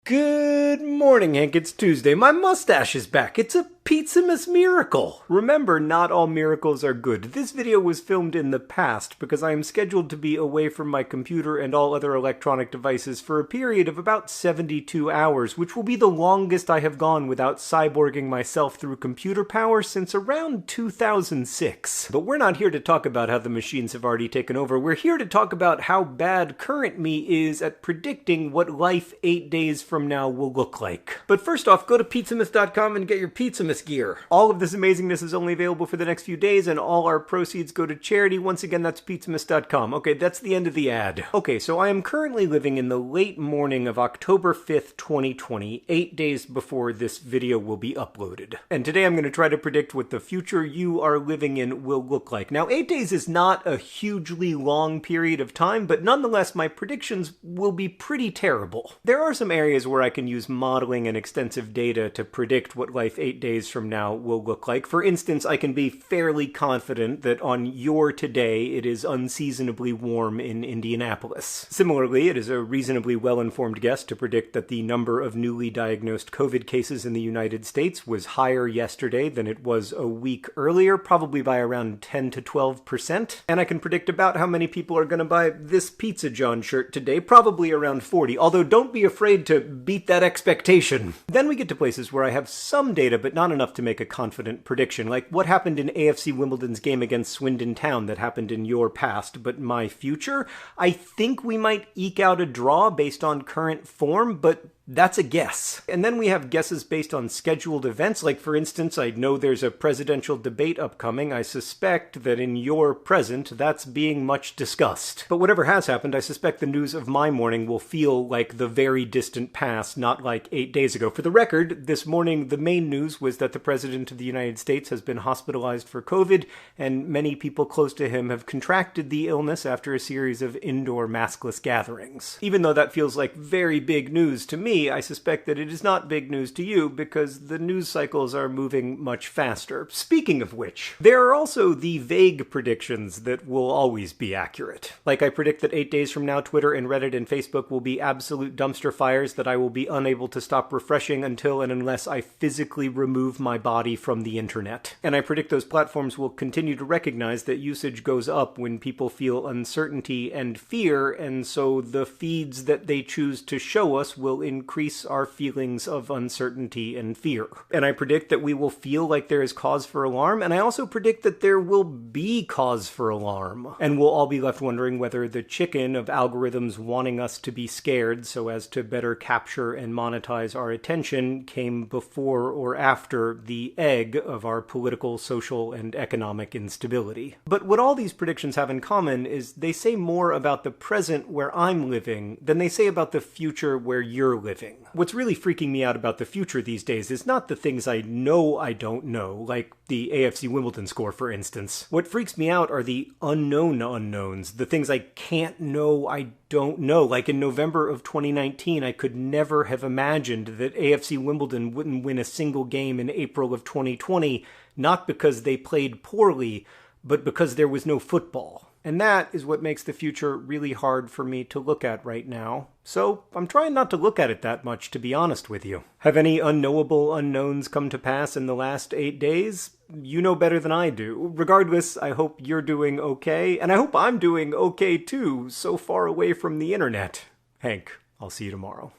Good morning, Hank. It's Tuesday. My mustache is back. It's a Pizzamas Miracle. Remember, not all miracles are good. This video was filmed in the past because I am scheduled to be away from my computer and all other electronic devices for a period of about 72 hours, which will be the longest I have gone without cyborging myself through computer power since around 2006. But we're not here to talk about how the machines have already taken over. We're here to talk about how bad current me is at predicting what life 8 days from now will look like. But first off, go to pizzamas.com and get your Pizzamas gear. All of this amazingness is only available for the next few days, and all our proceeds go to charity. Once again, that's pizzamas.com. Okay, that's the end of the ad. Okay, so I am currently living in the late morning of October 5th, 2020, 8 days before this video will be uploaded. And today I'm going to try to predict what the future you are living in will look like. Now, 8 days is not a hugely long period of time, but nonetheless, my predictions will be pretty terrible. There are some areas where I can use modeling and extensive data to predict what life 8 days from now will look like. For instance, I can be fairly confident that on your today it is unseasonably warm in Indianapolis. Similarly, it is a reasonably well-informed guess to predict that the number of newly diagnosed COVID cases in the United States was higher yesterday than it was a week earlier, probably by around 10 to 12%. And I can predict about how many people are going to buy this Pizza John shirt today, probably around 40, although don't be afraid to beat that expectation. Then we get to places where I have some data, but not enough to make a confident prediction, like what happened in AFC Wimbledon's game against Swindon Town that happened in your past, but my future? I think we might eke out a draw based on current form, but that's a guess. And then we have guesses based on scheduled events, like for instance, I know there's a presidential debate upcoming. I suspect that in your present, that's being much discussed. But whatever has happened, I suspect the news of my morning will feel like the very distant past, not like 8 days ago. For the record, this morning, the main news was that the President of the United States has been hospitalized for COVID, and many people close to him have contracted the illness after a series of indoor maskless gatherings. Even though that feels like very big news to me, I suspect that it is not big news to you because the news cycles are moving much faster. Speaking of which, there are also the vague predictions that will always be accurate. Like I predict that 8 days from now, Twitter and Reddit and Facebook will be absolute dumpster fires that I will be unable to stop refreshing until and unless I physically remove my body from the internet. And I predict those platforms will continue to recognize that usage goes up when people feel uncertainty and fear, and so the feeds that they choose to show us will increase our feelings of uncertainty and fear. And I predict that we will feel like there is cause for alarm, and I also predict that there will be cause for alarm. And we'll all be left wondering whether the chicken of algorithms wanting us to be scared so as to better capture and monetize our attention came before or after the egg of our political, social, and economic instability. But what all these predictions have in common is they say more about the present where I'm living than they say about the future where you're living. What's really freaking me out about the future these days is not the things I know I don't know, like the AFC Wimbledon score, for instance. What freaks me out are the unknown unknowns, the things I can't know I don't know. Like in November of 2019, I could never have imagined that AFC Wimbledon wouldn't win a single game in April of 2020, not because they played poorly, but because there was no football. And that is what makes the future really hard for me to look at right now. So I'm trying not to look at it that much, to be honest with you. Have any unknowable unknowns come to pass in the last 8 days? You know better than I do. Regardless, I hope you're doing okay, and I hope I'm doing okay too, so far away from the internet. Hank, I'll see you tomorrow.